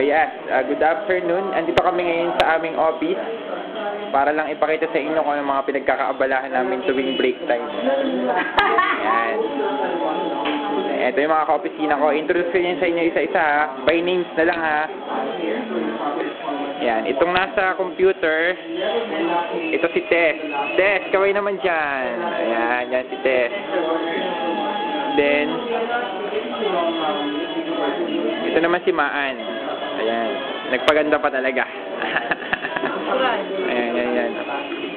yes, good afternoon. Andito kami ngayon sa aming office para lang ipakita sa inyo kung ano mga pinagkakaabalahan namin tuwing break time. Ayan. Ito yung mga ka-opisina ko. Introduce ko yun sa inyo isa-isa ha. By names na lang ha. Ayan. Itong nasa computer, ito si Tess. Tess, kaway naman dyan. Ayan, yan si Tess. Then, ito naman si Maan. Ayan. Nagpaganda pa talaga. Ayan.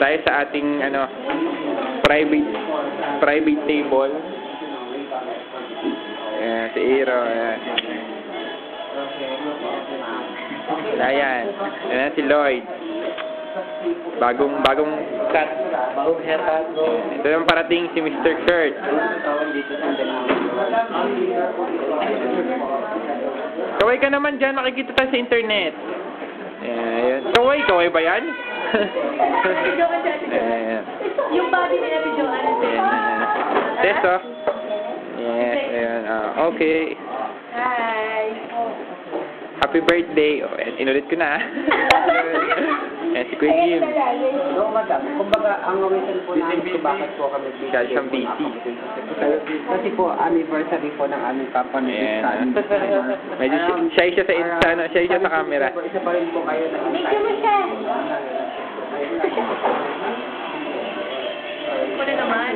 Tayo sa ating, private table. Ayan, si Iro. Ayan. Ayan si Lloyd. Bagong cut. Bagong haircut. Ito yung parating si Mr. Kurt. Kaway ka naman dyan, makikita tayo sa internet. Ayan. Kaway ba yan? Ayan. Yung body nila si Joanna. Ayan. Tess, oh. Yes, ayan. Okay. Hi. Happy birthday. Oh, inulit ko na. Ayan, si Kuya Jim. No, madam. Kumbaga, ang reason po namin kung bakit po kami busy. Dahil siyang busy. Kasi po, anniversary po ng aming company. Ayan. Medyo shy siya sa camera. Isa pa rin po kayo na Thank you, Michelle. Kuna naman.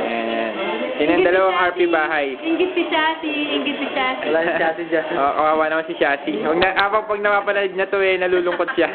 Ayan. Sino ang dalawang RP bahay? Ingit si Chassis. Wala si Chassis dyan. Oo, kawawa naman si Chassis. Pag napapanood na to nalulungkot siya.